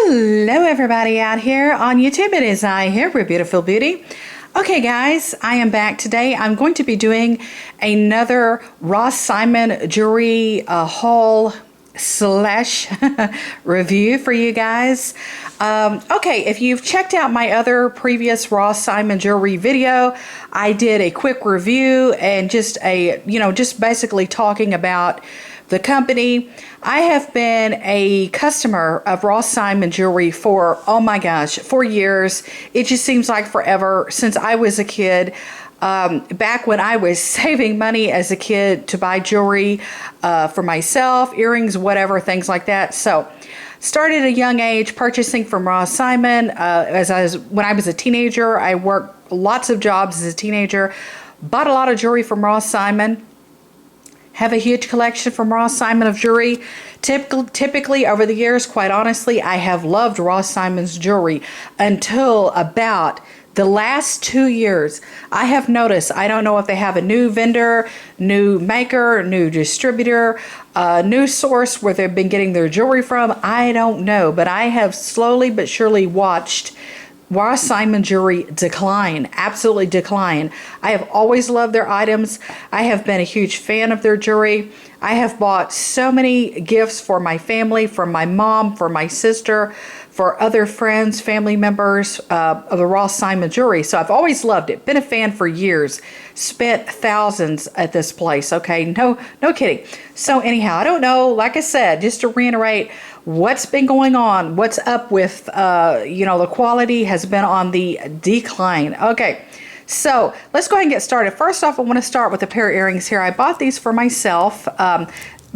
Hello everybody out here on YouTube. It is I here with Beautiful Beauty. Okay guys, I am back today. I'm going to be doing another Ross Simon jewelry haul slash review for you guys. Okay, if you've checked out my other previous Ross Simon jewelry video, I did a quick review and just just basically talking about the company. I have been a customer of Ross Simon jewelry for, oh my gosh, 4 years. It just seems like forever since I was a kid. Back when I was saving money as a kid to buy jewelry for myself, earrings, whatever, things like that. So started at a young age purchasing from Ross Simon. When I was a teenager, I worked lots of jobs as a teenager, bought a lot of jewelry from Ross Simon. Have a huge collection from Ross Simon of jewelry. Typically over the years, quite honestly, I have loved Ross Simon's jewelry until about the last 2 years. I have noticed, I don't know if they have a new vendor, new maker, new distributor, new source where they've been getting their jewelry from. I don't know, but I have slowly but surely watched Ross Simon jewelry decline, absolutely decline. I have always loved their items. I have been a huge fan of their jewelry. I have bought so many gifts for my family, for my mom, for my sister, for other friends, family members of the Ross Simon jewelry. So I've always loved it. Been a fan for years. Spent thousands at this place. Okay, no kidding. So anyhow, I don't know. Like I said, just to reiterate, what's been going on? What's up with the quality has been on the decline. Okay. So let's go ahead and get started. First off, I want to start with a pair of earrings here. I bought these for myself.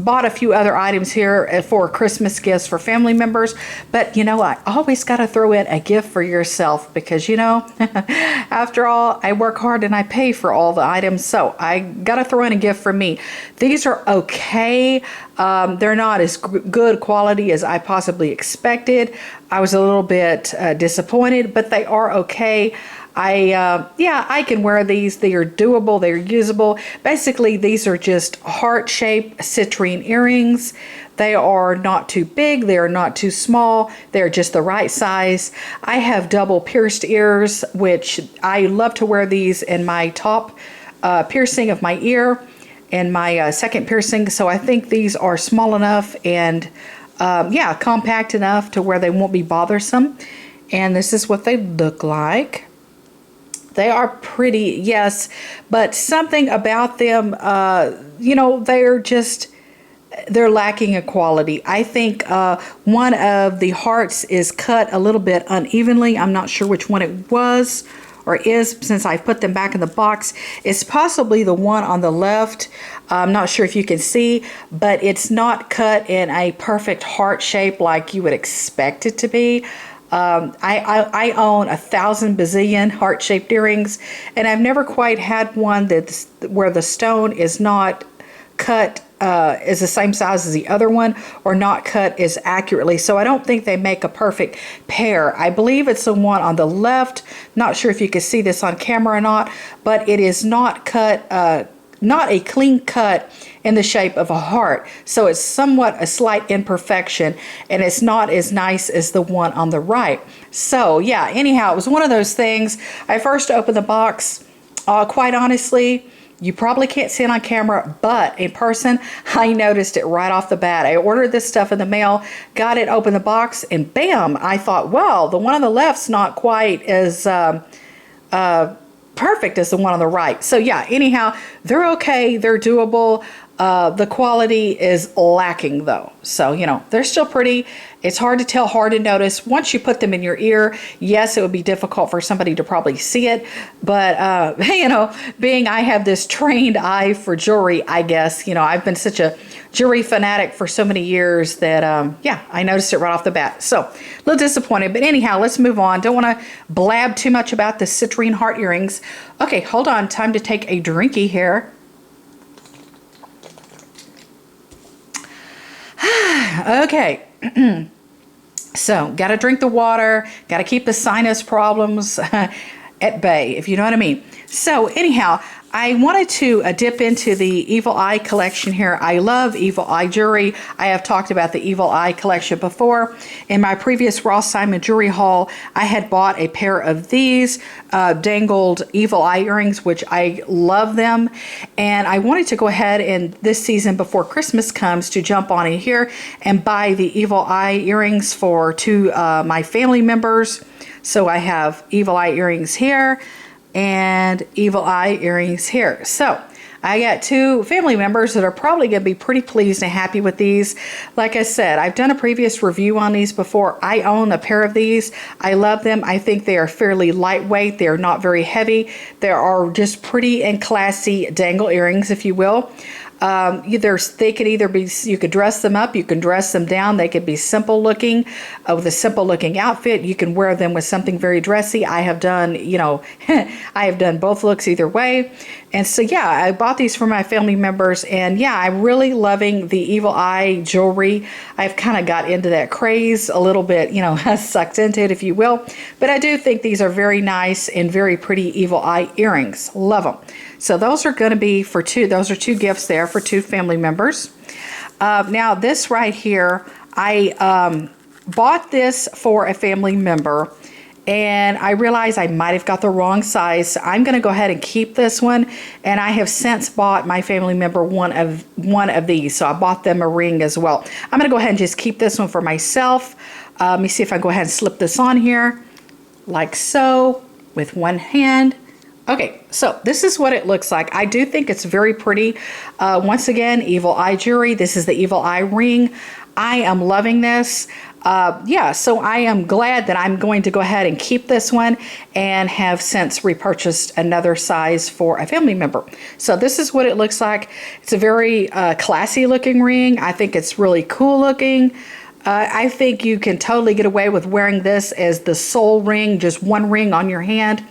Bought a few other items here for Christmas gifts for family members. But I always got to throw in a gift for yourself because after all, I work hard and I pay for all the items. So I got to throw in a gift for me. These are okay. They're not as good quality as I possibly expected. I was a little bit disappointed, but they are okay. I can wear these. They are doable. They're usable. Basically, these are just heart-shaped citrine earrings. They are not too big. They are not too small. They're just the right size. I have double pierced ears, which I love to wear these in my top piercing of my ear and my second piercing. So I think these are small enough and compact enough to where they won't be bothersome. And this is what they look like. They are pretty, yes, but something about them, they're lacking in quality. I think one of the hearts is cut a little bit unevenly. I'm not sure which one it was or is since I've put them back in the box. It's possibly the one on the left. I'm not sure if you can see, but it's not cut in a perfect heart shape like you would expect it to be. I own 1,000 bazillion heart-shaped earrings, and I've never quite had one where the stone is not cut is the same size as the other one, or not cut as accurately. So I don't think they make a perfect pair. I believe it's the one on the left. Not sure if you can see this on camera or not, but it is not cut, not a clean cut in the shape of a heart. So it's somewhat a slight imperfection, and it's not as nice as the one on the right. So yeah, anyhow, it was one of those things. I first opened the box, quite honestly, you probably can't see it on camera, but in person, I noticed it right off the bat. I ordered this stuff in the mail, got it, opened the box, and bam, I thought, well, the one on the left's not quite as perfect as the one on the right. So yeah, anyhow, they're okay, they're doable. The quality is lacking though. So, they're still pretty. It's hard to tell, hard to notice. Once you put them in your ear, yes, it would be difficult for somebody to probably see it. But, being I have this trained eye for jewelry, I guess, I've been such a jewelry fanatic for so many years that, I noticed it right off the bat. So, a little disappointed. But anyhow, let's move on. Don't want to blab too much about the citrine heart earrings. Okay, hold on. Time to take a drinky here. Okay, so got to drink the water, got to keep the sinus problems at bay, if you know what I mean. So anyhow, I wanted to dip into the Evil Eye collection here. I love Evil Eye jewelry. I have talked about the Evil Eye collection before. In my previous Ross Simon jewelry haul, I had bought a pair of these dangled Evil Eye earrings, which I love them. And I wanted to go ahead and this season before Christmas comes to jump on in here and buy the Evil Eye earrings for two my family members. So I have Evil Eye earrings here and Evil Eye earrings here. So I got two family members that are probably going to be pretty pleased and happy with these. Like I said, I've done a previous review on these before. I own a pair of these. I love them. I think they are fairly lightweight. They're not very heavy. They are just pretty and classy dangle earrings, if you will. They could either be, you could dress them up, you can dress them down. They could be simple looking with a simple looking outfit. You can wear them with something very dressy. I have done, I have done both looks either way. And so, yeah, I bought these for my family members. And yeah, I'm really loving the Evil Eye jewelry. I've kind of got into that craze a little bit, sucked into it, if you will. But I do think these are very nice and very pretty Evil Eye earrings. Love them. So those are going to be for two. Those are two gifts there for two family members. Now this right here, I bought this for a family member, and I realized I might have got the wrong size. So I'm going to go ahead and keep this one, and I have since bought my family member one of these. So I bought them a ring as well. I'm going to go ahead and just keep this one for myself. Let me see if I can go ahead and slip this on here, like so, with one hand. Okay, so this is what it looks like. I do think it's very pretty. Once again, Evil Eye jewelry. This is the Evil Eye ring. I am loving this. Yeah, so I am glad that I'm going to go ahead and keep this one and have since repurchased another size for a family member. So this is what it looks like. It's a very classy looking ring. I think it's really cool looking. I think you can totally get away with wearing this as the sole ring, just one ring on your hand.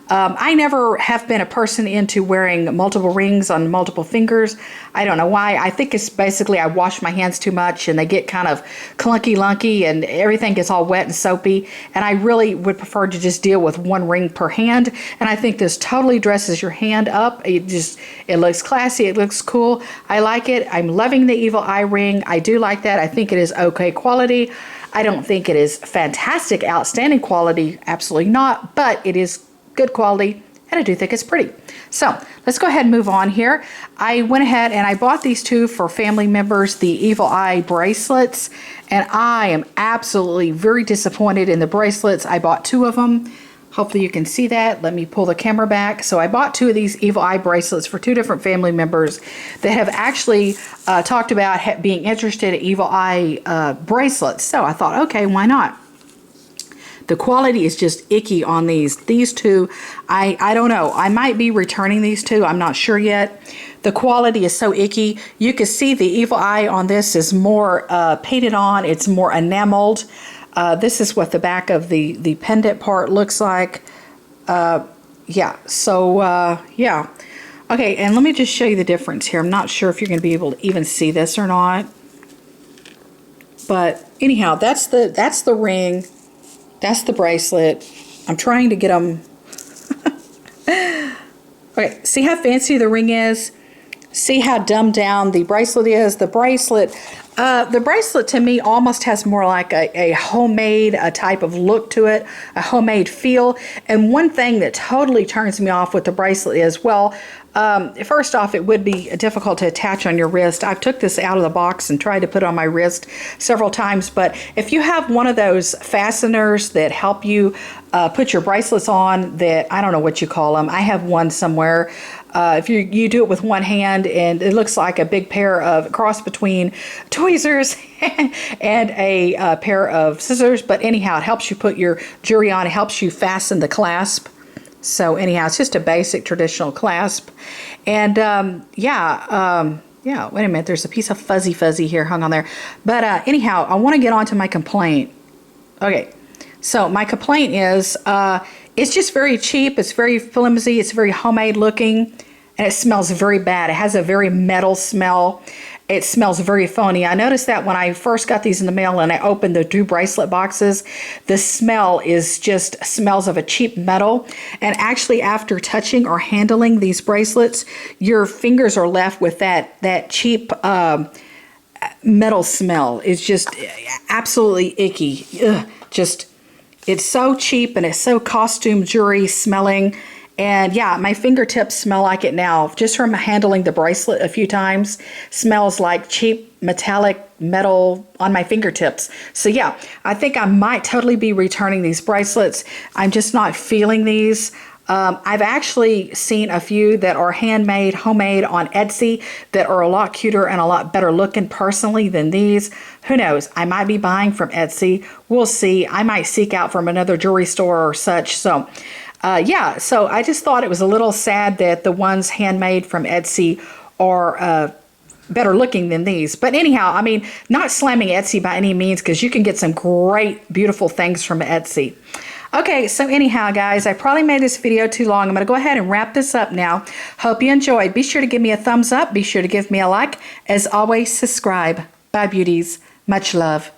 I never have been a person into wearing multiple rings on multiple fingers. I don't know why. I think it's basically I wash my hands too much and they get kind of clunky and everything gets all wet and soapy. And I really would prefer to just deal with one ring per hand. And I think this totally dresses your hand up. It looks classy. It looks cool. I like it. I'm loving the Evil Eye ring. I do like that. I think it is okay quality. I don't think it is fantastic, outstanding quality. Absolutely not. But it is good quality, and I do think it's pretty. So let's go ahead and move on here. I went ahead and I bought these two for family members, the Evil Eye bracelets, and I am absolutely very disappointed in the bracelets. I bought two of them. Hopefully you can see that. Let me pull the camera back. So I bought two of these Evil Eye bracelets for two different family members that have actually talked about being interested in Evil Eye bracelets. So I thought, okay, why not? The quality is just icky on these. These two, I don't know. I might be returning these two. I'm not sure yet. The quality is so icky. You can see the Evil Eye on this is more painted on. It's more enameled. This is what the back of the pendant part looks like. Yeah, so yeah. Okay, and let me just show you the difference here. I'm not sure if you're going to be able to even see this or not. But anyhow, that's the ring. That's the bracelet. I'm trying to get them. Okay, see how fancy the ring is? See how dumbed down the bracelet is? The bracelet to me almost has more like a homemade type of look to it, a homemade feel. And one thing that totally turns me off with the bracelet is, well, first off, it would be difficult to attach on your wrist. I've took this out of the box and tried to put it on my wrist several times, but if you have one of those fasteners that help you put your bracelets on, that I don't know what you call them. I have one somewhere. If you do it with one hand, and it looks like a big pair of cross between tweezers and a pair of scissors, but anyhow, it helps you put your jewelry on. It helps you fasten the clasp. So anyhow, it's just a basic traditional clasp. And yeah, wait a minute, there's a piece of fuzzy here hung on there. But anyhow, I want to get on to my complaint. Okay, so my complaint is it's just very cheap, it's very flimsy, it's very homemade looking, and it smells very bad. It has a very metal smell. it smells very phony. I noticed that when I first got these in the mail and I opened the 2 bracelet boxes, the smell is just smells of a cheap metal. And actually, after touching or handling these bracelets, your fingers are left with that cheap metal smell. It's just absolutely icky. Ugh, just, it's so cheap and it's so costume jewelry smelling. And yeah, my fingertips smell like it now. Just from handling the bracelet a few times, smells like cheap metallic metal on my fingertips. So yeah, I think I might totally be returning these bracelets. I'm just not feeling these. I've actually seen a few that are handmade, homemade on Etsy that are a lot cuter and a lot better looking personally than these. Who knows? I might be buying from Etsy. We'll see. I might seek out from another jewelry store or such. So yeah, so I just thought it was a little sad that the ones handmade from Etsy are better looking than these. But anyhow, I mean, not slamming Etsy by any means, because you can get some great, beautiful things from Etsy. Okay, so anyhow, guys, I probably made this video too long. I'm going to go ahead and wrap this up now. Hope you enjoyed. Be sure to give me a thumbs up. Be sure to give me a like. As always, subscribe. Bye, beauties. Much love.